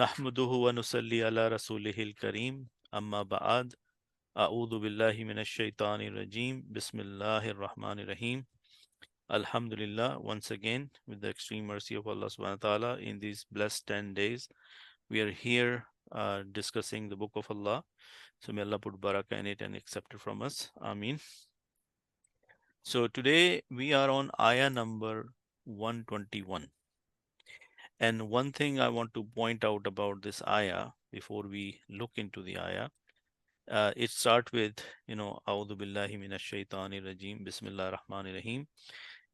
نحمده ونصلي على رسوله الكريم أما بعد أعوذ بالله من الشيطان الرجيم بسم الله الرحمن الرحيم Alhamdulillah, once again with the extreme mercy of Allah subhanahu wa ta'ala in these blessed 10 days we are here discussing the book of Allah. So may Allah put barakah in it and accept it from us. Ameen. So today we are on ayah number 121. And one thing I want to point out about this ayah before we look into the ayah, it starts with, A'udhu billahi minash shaitanir rajim, Bismillah rahmanir rahim.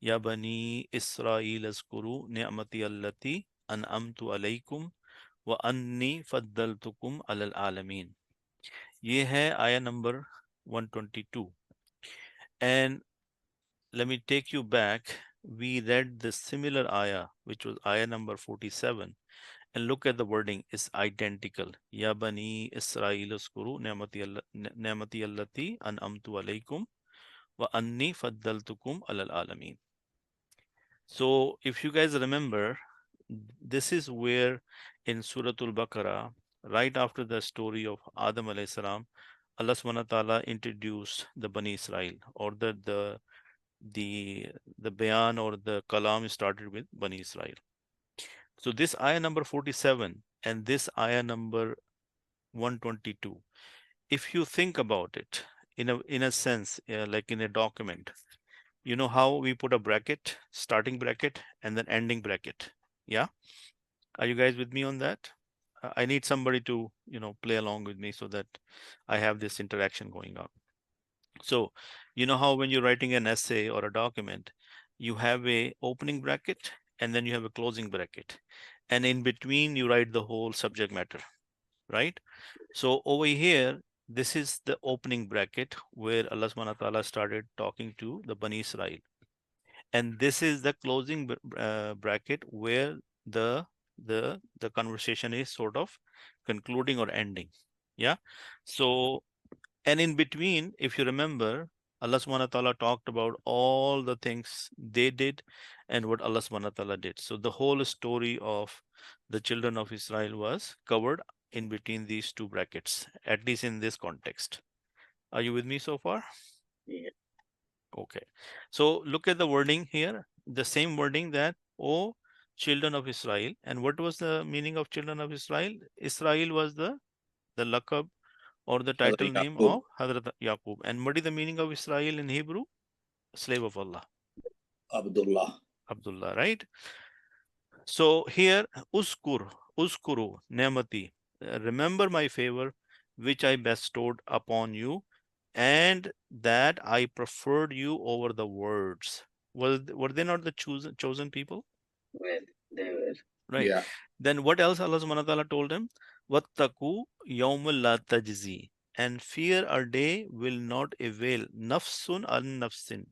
Ya bani Israel azkuru ni'mati allati an'amtu alaykum wa anni faddaltukum alal alameen. ये है ayah number 122. And let me take you back. We read the similar ayah, which was ayah number 47. And look at the wording, it's identical. Ya bani Israel uskuru ni'mati allati an'amtu alaykum wa anni faddaltukum alal alameen. So if you guys remember, this is where in Surah Al Baqarah, right after the story of Adam alayhi salam, Allah subhanahu wa ta'ala introduced the Bani Israel, or the bayan or the kalam started with Bani Israel. So this ayah number 47 and this ayah number 122, if you think about it in a sense, like in a document, you know how we put a bracket, starting bracket and then ending bracket. Yeah, are you guys with me on that? I need somebody to play along with me so that I have this interaction going on. So you know how when you're writing an essay or a document, you have a opening bracket and then you have a closing bracket, and in between you write the whole subject matter, right? So over here, this is the opening bracket where Allah subhanahu wa ta'ala started talking to the Bani Israel. And this is the closing bracket where the conversation is sort of concluding or ending. Yeah. So, and in between, if you remember, Allah subhanahu wa ta'ala talked about all the things they did and what Allah subhanahu wa ta'ala did. So the whole story of the children of Israel was covered in between these two brackets, at least in this context. Are you with me so far? Yeah. Okay. So look at the wording here, the same wording that, oh, children of Israel. And what was the meaning of children of Israel? Israel was the laqab or the title Hazrat name Yaqub, of Hazrat Yaqub. And what is the meaning of Israel in Hebrew? Slave of Allah, Abdullah. Abdullah, right? So here, uskuru, nemati, remember my favor, which I bestowed upon you, and that I preferred you over the words. Were they not the chosen people? Well, they were. Right. Yeah. Then what else Allah subhanahu wa ta'ala told him? Wattaku yawmul la tajzi. And fear a day will not avail nafsun an nafsin.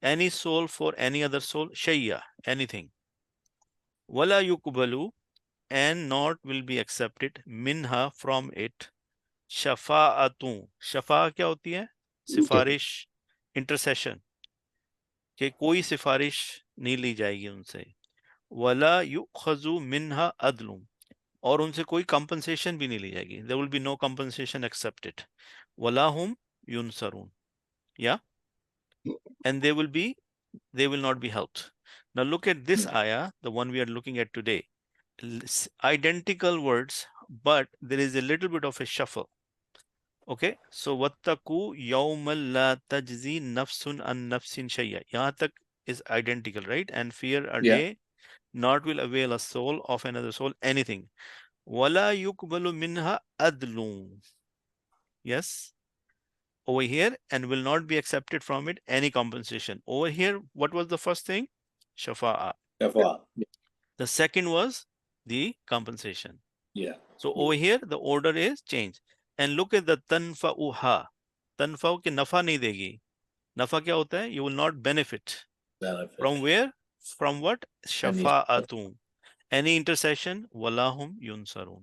Any soul for any other soul, shayya, anything. Wala yukbalu, and not will be accepted minha, from it, shafa'atu. Shafa क्या होती है? सिफारिश, intercession, कि कोई सिफारिश नहीं ली जाएगी उनसे. वला युखजु मिन्हा अदलुम, और उनसे कोई कंपनसेशन भी नहीं ली जाएगी. There will be no compensation accepted. वला हुम युनसरून, या, and they will not be helped. Now look at this ayah, the one we are looking at today. Identical words, but there is a little bit of a shuffle. Okay, so wattaku yawmal la tajzi nafsun an nafsin shay'a. Yahan tak is identical, right? And fear a Yeah. day not will avail a soul of another soul anything. Wala yukbalu minha adlun. Yes, over here, and will not be accepted from it any compensation. Over here, what was the first thing? Shafa'a. Shafa. The second was the compensation. Yeah. So over here, the order is changed. And look at the tanfa'uha. Tanfa'u ki nafa nahi degi. Nafa kya hota hai? You will not benefit. Benefit. From where? From what? Any Shafa'atun. Any intercession, walahum yunsarun.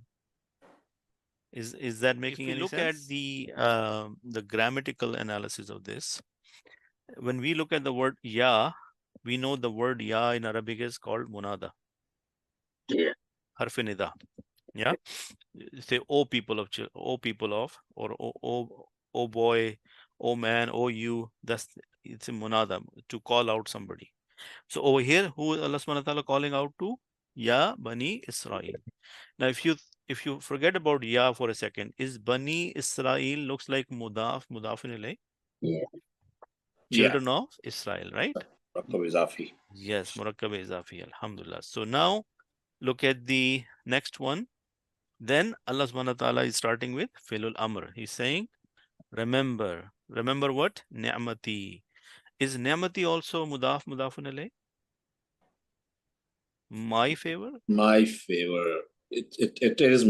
Is that making any sense? If we look at the grammatical analysis of this, when we look at the word ya, we know the word ya in Arabic is called munada, Yeah. harf nida. Yeah. Say, oh people of, or oh boy, oh man, oh you. It's a munada, to call out somebody. So over here, who is Allah subhanahu wa ta'ala calling out to? Ya Bani Israel. Now, if you forget about Ya for a second, is Bani Israel looks like mudafin ilayh? Yeah. Children of Israel, right? Murakkab izafi. Yes, murakkab izafi, alhamdulillah. So now look at the next one. Then Allah subhanahu wa ta'ala is starting with Filul Amr. He's saying, remember. Remember what? Ni'mati. Is Ni'mati also mudafun alayh? My favor? My favor. It is,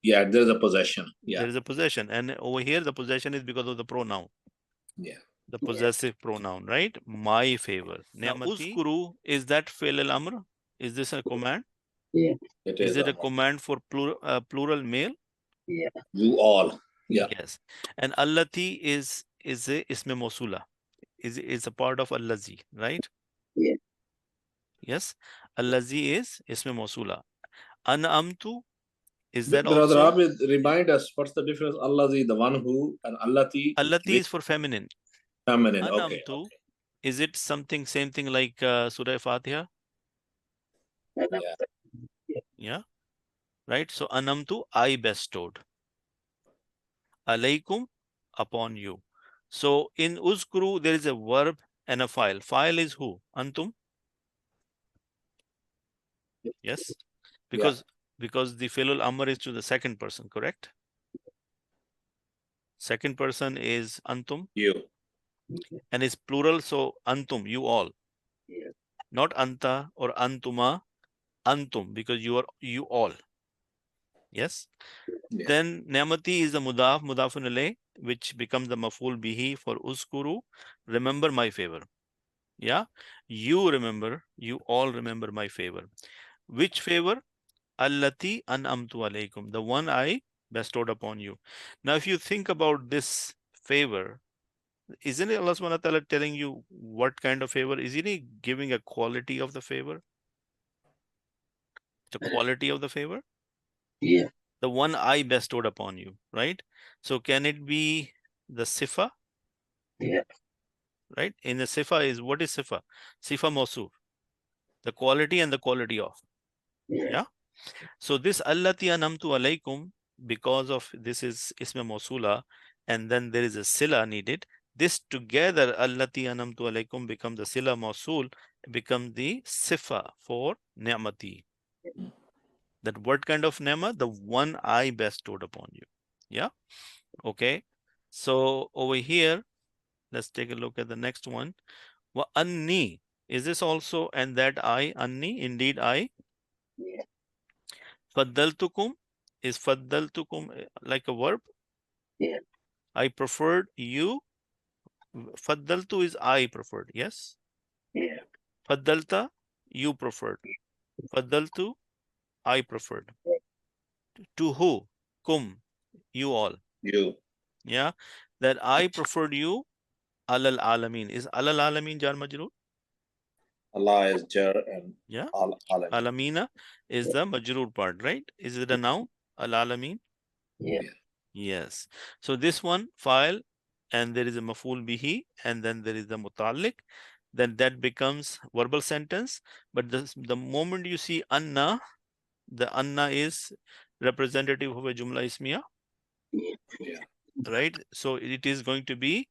yeah, there's a possession. Yeah. There is a possession. And over here, the possession is because of the pronoun. Yeah. The possessive pronoun, right? My favor. Now, uskuru, is that Fi'l al-Amr? Is this a command? Yeah. It Is is it a Amr. command for plural male? Yeah. You all. Yeah. Yes. And allati is a isme mawsula. Is a part of allazi, right? Yeah. Yes. Allazi is isme mawsula. An'amtu, is that Brother also? Abid, remind us what's the difference? Allazi, the one who, and Allati, Allati which is for feminine. feminine. Okay. An'amtu, is it something, same thing like Surah Fatiha? Yeah. Yeah. Right? So anamtu, I bestowed. Alaykum, upon you. So in uskuru, there is a verb and a file. File is who? Antum? Yes. Because the fi'lul amr is to the second person, correct? Second person is antum. You. And it's plural, so antum, you all. Yeah. Not anta or antuma, antum, because you all. Yes. Yeah. Then ni'mati is the mudafun alayh, which becomes the maf'ul bihi for uskuru. Remember my favor. Yeah. You remember, you all remember my favor. Which favor? Allati an'amtu alaykum, the one I bestowed upon you. Now, if you think about this favor, isn't it Allah subhanahu wa ta'ala telling you what kind of favor? Isn't he giving a quality of the favor? The quality of the favor? Yeah. The one I bestowed upon you, right? So can it be the sifa? Yeah. Right? In the sifa is, what is sifa? Sifa mawsuf, the quality and the quality of. Yeah. So this allati anamtu alaykum, because of this is isma mawsula, and then there is a sila needed. This together, allati anamtu alaykum, become the sila mawsul, become the sifa for ni'mati. That what kind of ni'mah? The one I bestowed upon you. Yeah. Okay. So over here, let's take a look at the next one. Wa anni. Is this also and that I? Anni, indeed I. Yeah. Faddaltukum, is faddaltukum like a verb? Yeah. I preferred you. Faddaltu is I preferred. Yes. Yeah. Faddalta, you preferred. Faddaltu, I preferred. To who? Kum, you all. You. Yeah. That I preferred you. Alal alamin. Is alal alamin jar majroor? Allah is jar and Yeah. alamin. Alamina is the majroor part, right? Is it a noun? Al alamin? Yeah. Yes. So this one, file, and there is a maf'ul bihi, and then there is the muta'alliq, then that becomes verbal sentence. But the moment you see anna, the anna is representative of a jumla ismiya. Yeah. Right? So it is going to be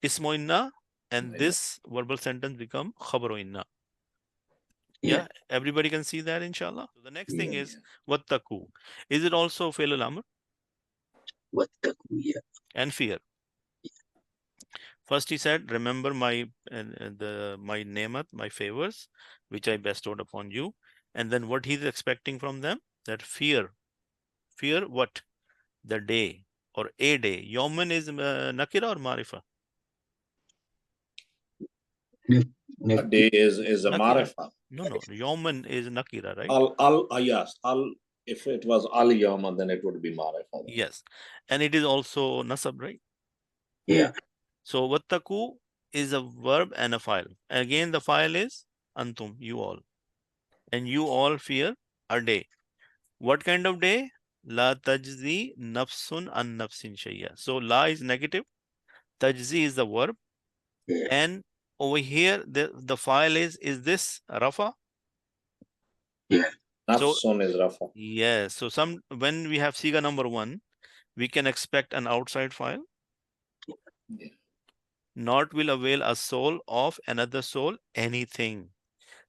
ismo inna, and this verbal sentence become khabaro inna. Yeah, everybody can see that, inshallah. So the next thing is wattaku. Is it also fi'l al-amr? Wattaku, yeah. And fear. First he said, remember my my nemat, my favors, which I bestowed upon you. And then what he's expecting from them? That fear. Fear what? The day or a day. Yawman is nakira or marifa? A day is a Nakira. marifa. No. Yawman is nakira, right? Yes. If it was al yawma, then it would be marifa. Yes. And it is also nasab, right? Yeah. So wattaku is a verb and a file. Again, the file is antum, you all. And you all fear a day. What kind of day? La tajzi nafsun an nafsin shay'a. So la is negative, tajzi is the verb, Yeah. and over here the file is this rafa? Yeah. So Nafsun is Rafa. yes, so when we have siga number 1, we can expect an outside file. Yeah. Not will avail a soul of another soul anything.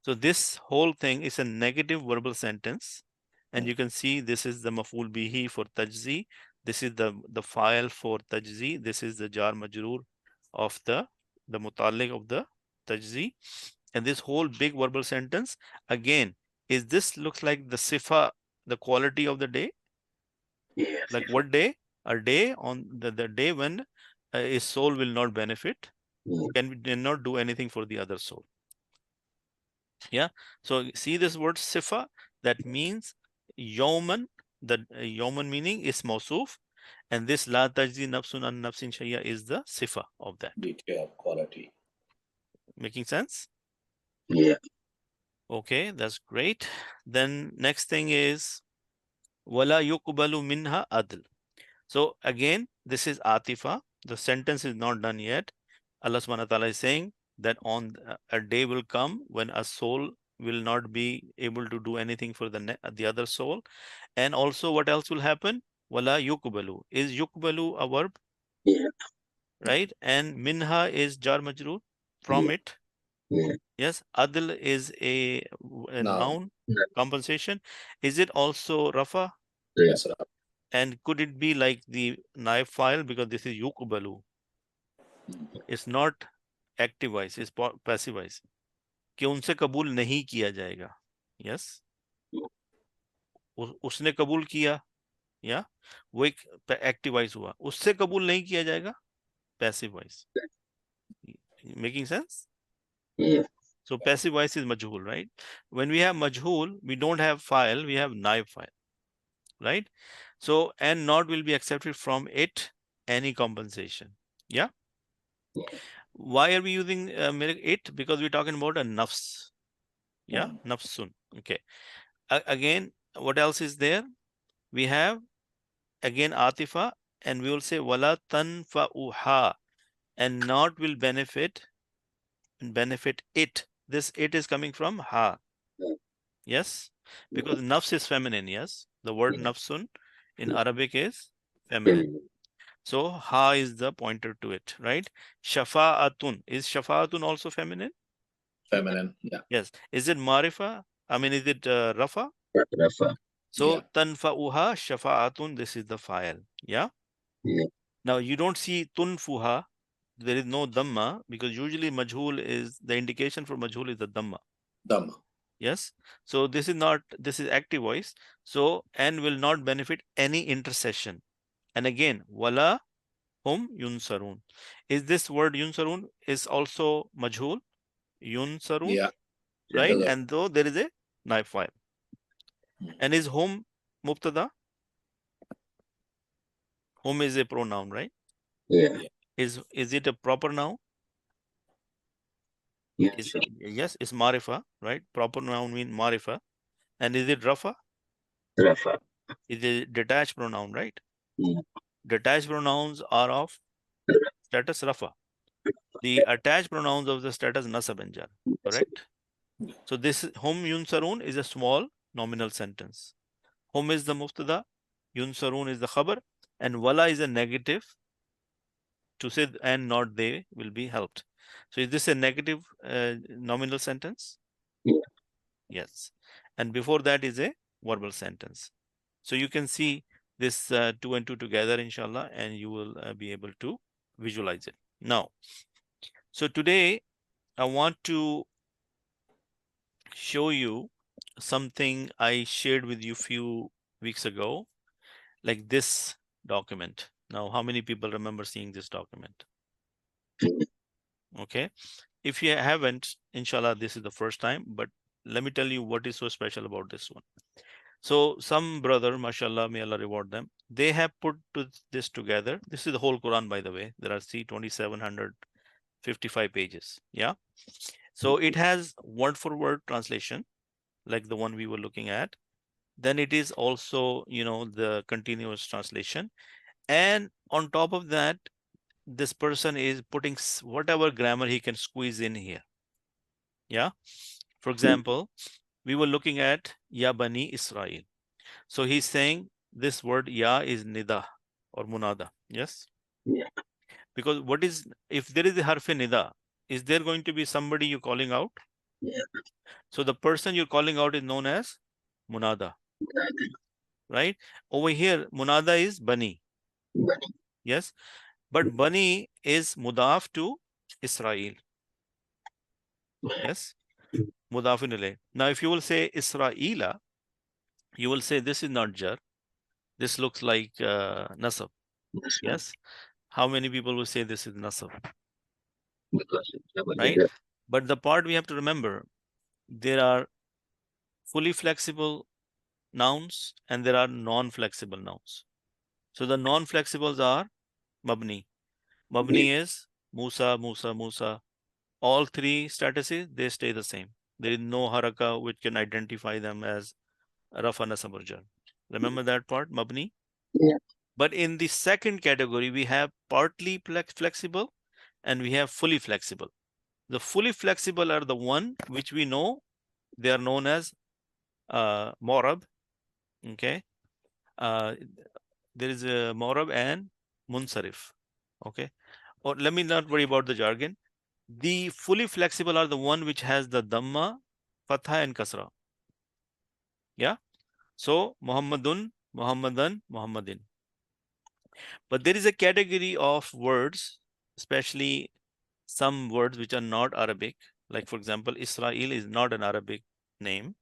So this whole thing is a negative verbal sentence. And you can see this is the maf'ul bihi for tajzi. This is the file for tajzi. This is the jar majroor of the mutalik of the tajzi. And this whole big verbal sentence, again, is this looks like the sifa, the quality of the day? Yes. Like what day? A day on the day when a soul will not benefit, cannot do anything for the other soul. Yeah. So see this word sifa, that means yawman. The yawman meaning is mausuf, and this la tajzi nafsun an nafsin shay'a is the sifa of that. Detail quality. Making sense? Yeah. Okay, that's great. Then next thing is wala yuqbalu minha adl. So again, this is atifa. The sentence is not done yet. Allah subhanahu wa ta'ala is saying that on a day will come when a soul will not be able to do anything for the other soul. And also what else will happen? Wala yukbalu. Is yukbalu a verb? Yeah. Right? And minha is jar majroor from Yeah. it. Yeah. Yes. Adl is a noun Yeah. compensation. Is it also rafa? Yes, Rafa. And could it be like the naib file, because this is yukbalu? It's not active voice, it's passive voice. कि उनसे कबूल नहीं किया जाएगा. Yes. उसने कबूल किया, या वो एक एक्टिव वॉइस हुआ. उससे कबूल नहीं किया जाएगा, passive voice. Making sense? Yeah. So passive voice is majhul, right? When we have majhul, we don't have file, we have naib file, right? So and not will be accepted from it any compensation. Yeah. Why are we using it? Because we're talking about a nafs. Yeah, nafsun. Okay. Again, what else is there? We have again atifa, and we will say wala tanfa'uha, and not will benefit it. This it is coming from ha. Yes, because nafs is feminine. Yes, the word nafsun in Arabic is feminine. So ha is the pointer to it, right? Shafa'atun. Is shafa'atun also feminine? Feminine. Yeah. Yes. Is it marifa? I mean, is it rafa? Rafa. So Yeah. tanfa'uha shafa'atun, this is the file. Yeah. Yeah. Now you don't see tunfuha. There is no dhamma, because usually majhul is the indication for majhul is the dhamma. Dhamma. Yes. So this is not, this is active voice. So and will not benefit any intercession. And again, wala hum yunsarun. Is this word yunsarun is also majhul? Yunsarun, Yeah. right? Yeah. And though there is a naib file. And is hum mubtada? Hum is a pronoun, right? Yeah. Is it a proper noun? Yes. Yes, it's marifa, right? Proper noun means marifa. And is it rafa? Rafa. It is detached pronoun, right? Yeah. Detached pronouns are of status rafa. The attached pronouns of the status nasab and jar, correct? So this hum yunsarun is a small nominal sentence. Hum is the mubtada, yunsarun is the khabar, and wala is a negative to say and not they will be helped. So is this a negative nominal sentence? Yeah. Yes. And before that is a verbal sentence. So you can see this 2 and 2 together, inshallah, and you will be able to visualize it. Now, so today I want to show you something I shared with you few weeks ago, like this document. Now, how many people remember seeing this document? Okay. If you haven't, inshallah, this is the first time, but let me tell you what is so special about this one. So some brother, mashallah, may Allah reward them, they have put this together. This is the whole Quran, by the way. There are 2,755 pages. Yeah. So it has word for word translation, like the one we were looking at. then it is also, the continuous translation. And on top of that, this person is putting whatever grammar he can squeeze in here. Yeah. For example, we were looking at Ya Bani Israel. So he's saying this word Ya is Nida or Munada. Yes. Yeah. Because if there is a harf Nida, is there going to be somebody you're calling out? Yeah. So the person you're calling out is known as Munada. Right? Over here, Munada is Bani. Bani. Yes. But Bani is Mudaf to Israel. Yes. Mudafin ilayh. Now, if you will say Israela, you will say this is not jar. This looks like nasab. Yes. How many people will say this is nasab? Because it's Right. But the part we have to remember, there are fully flexible nouns and there are non-flexible nouns. So the non-flexibles are mabni. Mabni is Musa, Musa, Musa. All three statuses, they stay the same. There is no haraka which can identify them as rafa, nasab, or jar. Remember that part, mabni? Yeah. But in the second category, we have partly flexible and we have fully flexible. The fully flexible are the one which we know they are known as morab. Okay. There is a morab and munsarif. Okay. Or let me not worry about the jargon. The fully flexible are the one which has the dhamma, fatha, and kasra. Yeah. So Muhammadun, Muhammadan, Muhammadin. But there is a category of words, especially some words which are not Arabic. Like for example, Israel is not an Arabic name.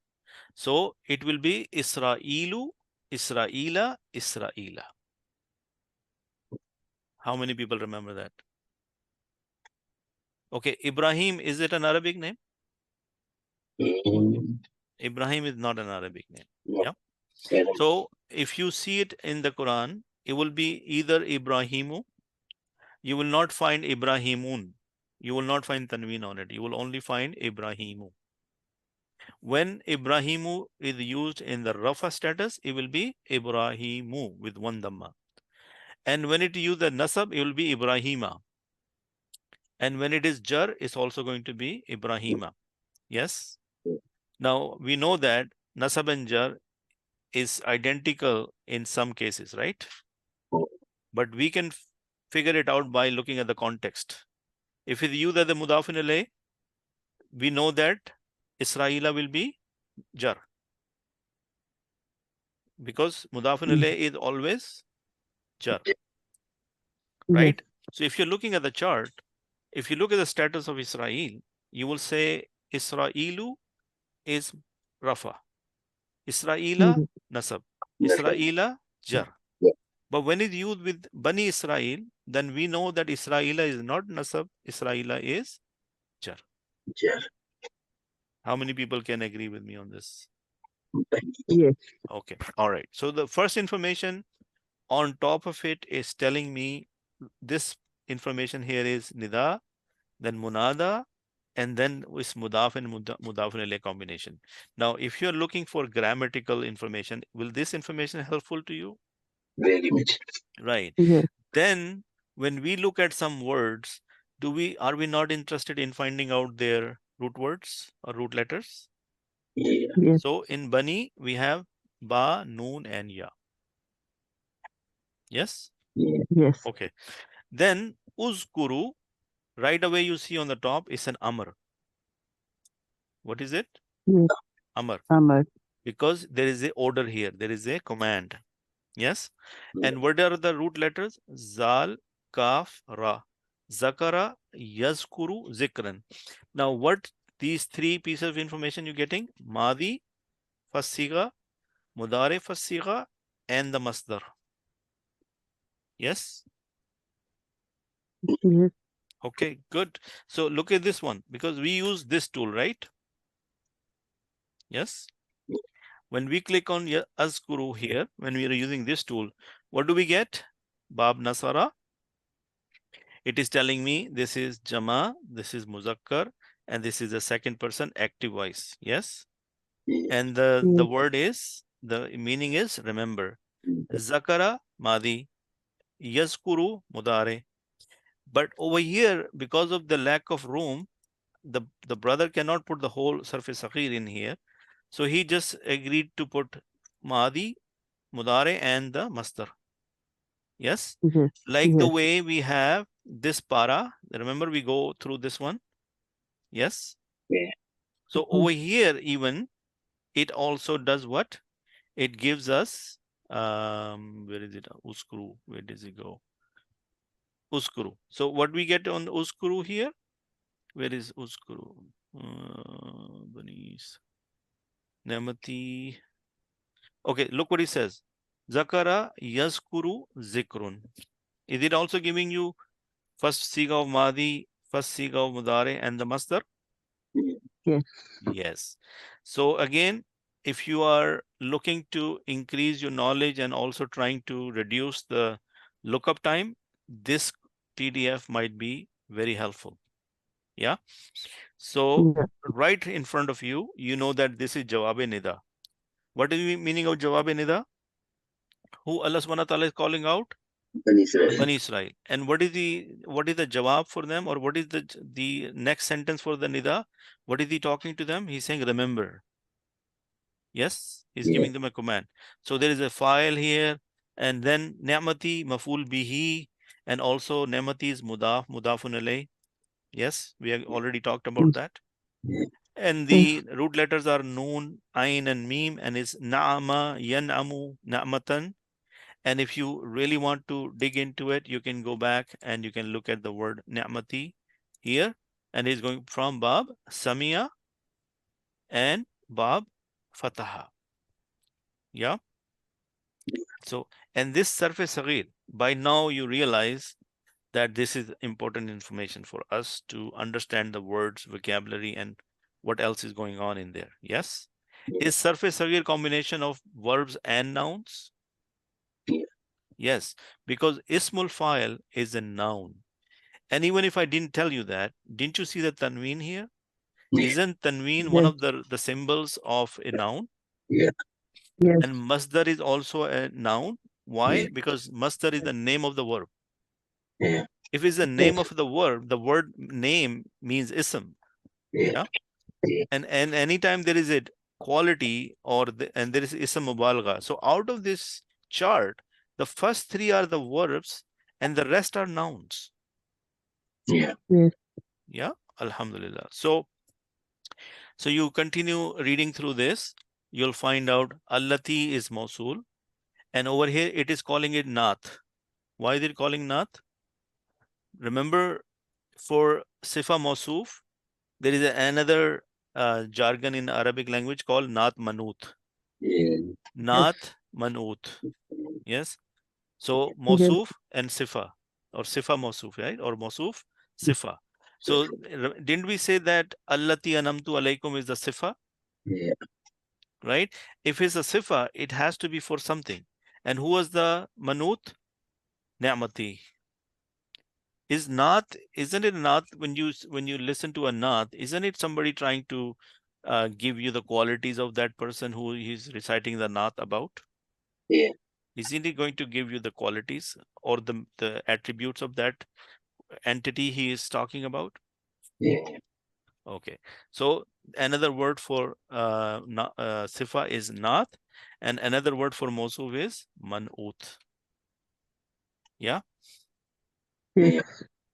So it will be Israelu, Israela, Israela. How many people remember that? Okay, Ibrahim, is it an Arabic name? Ibrahim is not an Arabic name. Yeah. So if you see it in the Quran, it will be either Ibrahimu. You will not find Ibrahimun. You will not find Tanween on it. You will only find Ibrahimu. When Ibrahimu is used in the Rafa status, it will be Ibrahimu with one Dhamma. And when it is used as Nasab, it will be Ibrahima. And when it is Jar, it's also going to be Ibrahima. Yes? Now, we know that Nasab and Jar is identical in some cases, right? But we can figure it out by looking at the context. If it's used as the Mudafin alayh, we know that Israela will be Jar. Because Mudafin alayh is always Jar. Right? So if you're looking at the chart, if you look at the status of Israel, you will say Israelu is Rafa. Israela, Nasab. Israela, Jar. But when it's used with Bani Israel, then we know that Israela is not Nasab, Israela is Jar. How many people can agree with me on this? Yes. Okay. All right. So the first information on top of it is telling me this information here is Nida, then Munada, and then with Mudaf and Mudaf alayh combination. Now, if you're looking for grammatical information, will this information helpful to you? Very much. Right. Yes. Then when we look at some words, are we not interested in finding out their root words or root letters? Yeah. Yes. So in Bani, we have Ba, Noon, and Ya. Yes? Yeah. Yes. Okay. Then Uzkuru, right away you see on the top is an Amr. What is it? Yes. Amr. Amar. Because there is a order here. There is a command. Yes? Yeah. And what are the root letters? Zal, Kaf, Ra. Zakara, Yazkuru, Zikran. Now what these three pieces of information you're getting? Madi, Fasiga, Mudare Fasiga, and the Masdar. Yes? Yes. Okay, good. So look at this one because we use this tool, right? Yes? When we click on Azkuru here, when we are using this tool, what do we get? Bab Nasara. It is telling me this is Jama, this is Muzakkar, and this is the second person active voice. Yes? Yeah. And the word is the meaning is remember. Zakara, Madi. Yazkuru, Mudare. But over here, because of the lack of room, the brother cannot put the whole surface saghir in here. So he just agreed to put Madi, Mudare, and the Masdar. Yes? Yes. Like the Yes. way we have this para. Remember, we go through this one. Yes? Yeah. So over here, even it also does what? It gives us, where is it? Uskuru. Where does it go? Uskuru. So what we get on Uskuru here? Where is Uskuru? Banis. Namati. Okay, look what he says. Zakara Yaskuru Zikrun. Is it also giving you first siga of Madi, first siga of Mudare, and the Masdar? Yes. Yes. So again, if you are looking to increase your knowledge and also trying to reduce the lookup time, this PDF might be very helpful. Yeah. So Yeah. right in front of you, you know that this is Jawab-e-Nida. What is the meaning of Jawab-e-Nida? Who Allah subhanahu wa ta'ala is calling out? Bani Israel. Bani Israel. And what is the jawab for them, or what is the next sentence for the nida? What is he talking to them? He's saying remember. Yes, he's Yeah. giving them a command. So there is a file here, and then ni'mati maful bihi, and also ni'mati is mudafun alayh. Yes, we have already talked about that. Yeah. And the root letters are noon, ain, and meme, and it's na'ama, yan'amu, na'matan. And if you really want to dig into it, you can go back and you can look at the word ni'mati here. And it's going from Bab Samia and Bab Fataha. Yeah. So, and this surface saghir, by now you realize that this is important information for us to understand the words, vocabulary, and what else is going on in there. Yes. Yeah. Is surface saghir combination of verbs and nouns? Yeah. Yes, because ismul fa'il is a noun. And even if I didn't tell you that, didn't you see the tanween here? Yeah. Isn't tanween one of the symbols of a noun? Yeah. Yes. And masdar is also a noun. Why? Yeah. Because masdar is the name of the verb. Yeah. If it's the name of the verb, the word name means ism. Yeah. Yeah. And anytime there is a quality and there is ism mubalagha. So out of this chart, the first three are the verbs and the rest are nouns. Yeah. Yes. Yeah, alhamdulillah. So you continue reading through this, you'll find out allati is mausul, and over here it is calling it nath. Why is it calling nath? Remember, for sifa mausuf, there is another jargon in Arabic language called nath manut. Yeah. Nath manut. Yes. So mausuf and sifa, or sifa mausuf, right? Or mausuf sifa. So didn't we say that allati anamtu alaykum is the sifa? Yeah. Right? If it's a sifa, it has to be for something. And who was the manut? Ni'mati. Isn't it nath, when you listen to a nath, isn't it somebody trying to give you the qualities of that person who he's reciting the nath about? Yeah. Isn't he going to give you the qualities or the attributes of that entity he is talking about? Yeah. Okay. So another word for sifa is nath, and another word for mawsuf is man'ut. Yeah? Yeah.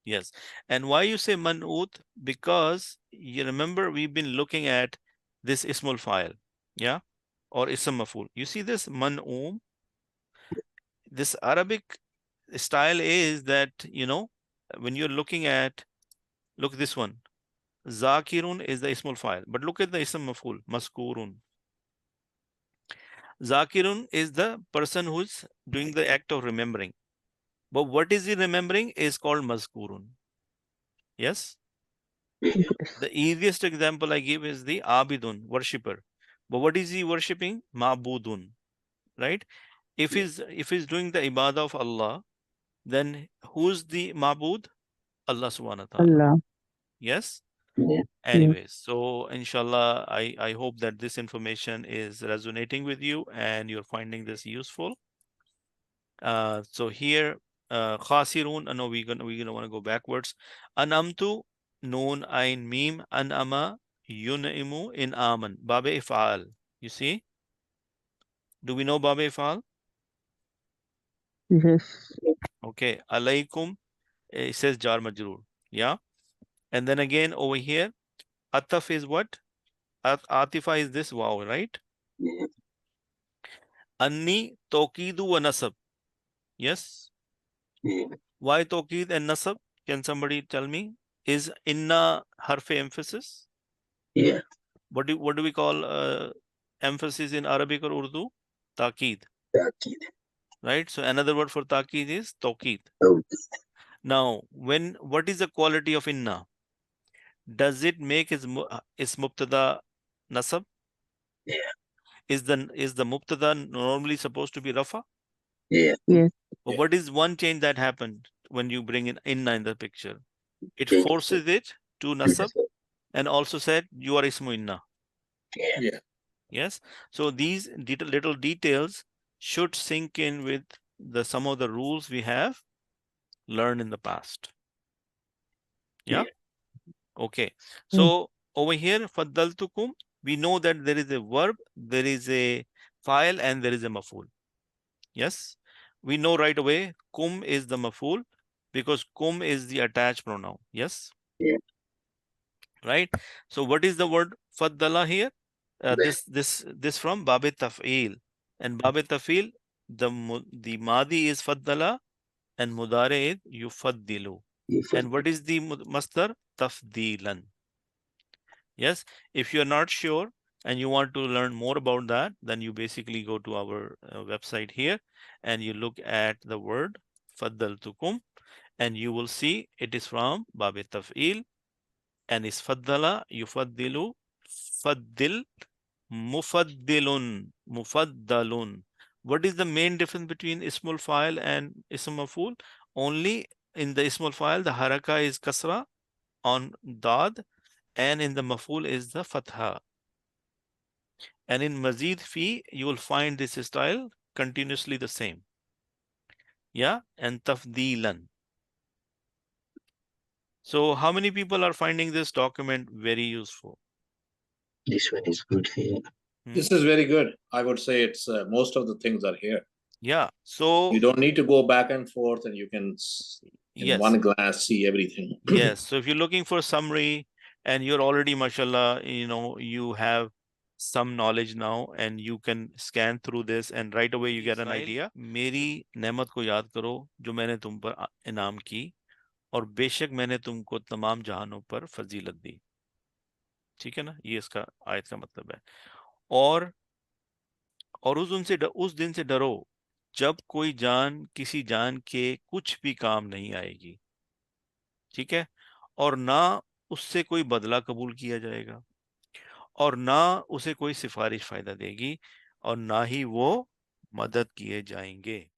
Yes. And why you say man'ut? Because you remember we've been looking at this ismul fa'il, yeah? Or ism maf'ul. You see this man'um? This Arabic style is that, when you're looking at, look this one. Zakirun is the ismul fa'il. But look at the ism maf'ul, maskurun. Zakirun is the person who's doing the act of remembering. But what is he remembering is called maskurun. Yes? The easiest example I give is the abidun, worshipper. But what is he worshipping? Ma'budun, right? If he's doing the ibadah of Allah, then who's the ma'bud? Allah subhanahu wa ta'ala. Allah. Yes? Yeah. Anyways, so inshallah, I hope that this information is resonating with you and you're finding this useful. So here, khasirun, no, we're gonna want to go backwards. Anamtu, noon, ain, mim, an'ama, yun'imu, in aman. Babe if'al. You see? Do we know babe if'al? Yes. Okay. Alaykum, it says jar majroor. Yeah. And then again over here, ataf is what? Atifa is this wow, right? Yeah. Anni, toqidu wa nasab. Yes. Yeah. Why tawqid and nasab? Can somebody tell me? Is inna harf emphasis? Yeah. What do we call emphasis in Arabic or Urdu? Taqid, Ta'kid. right? So another word for taqid is tawqid. Oh. Now, what is the quality of inna? Does it make its mubtada nasab? Yeah. Is the mubtada normally supposed to be rafa? Yeah. Yes. But Yeah. what is one change that happened when you bring in inna in the picture? It Change forces it to nasab and also said you are ismu inna. Yeah. Yeah. Yes. So these little details should sink in with some of the rules we have learned in the past. Yeah. Okay. So over here, faddaltukum, we know that there is a verb, there is a file, and there is a maf'ul. Yes. We know right away kum is the maf'ul because kum is the attached pronoun. Yes. Yeah. Right. So what is the word faddala here? This from Babe Taf'il. And Babe Taf'il, the Madi is faddala and Mudare is yufaddilu. And what is the masdar? Tafdilan. Yes, if you're not sure and you want to learn more about that, then you basically go to our website here and you look at the word faddaltukum and you will see it is from Babe Taf'il and is faddala, yufaddilu, faddil, mufaddilun, mufaddalun. What is the main difference between ismul fa'il and ism maf'ul? Only in the ismul fa'il the haraka is kasra on dad and in the maf'ul is the fatha. And in mazid fi you will find this style continuously the same. Yeah, and tafdilan. So how many people are finding this document very useful? This one is good here. This is very good. I would say it's most of the things are here. Yeah, so You don't need to go back and forth, and you can in yes. one glance see everything. Yes. So if you're looking for a summary and you're already, mashallah, you have some knowledge now and you can scan through this and right away you get an idea. मेरी नेमत को याद करो जो मैंने तुम पर इनाम की और बेशक मैंने तुमको तमाम जहानों पर फजीलत दी. ठीक है ना? ये इसका आयत का मतलब है. और उस दिन से डरो जब कोई जान किसी जान के कुछ भी काम नहीं आएगी. ठीक है. और ना उससे कोई बदला कबूल किया जाएगा और ना उसे कोई सिफारिश फायदा देगी और ना ही वो मदद किए जाएंगे.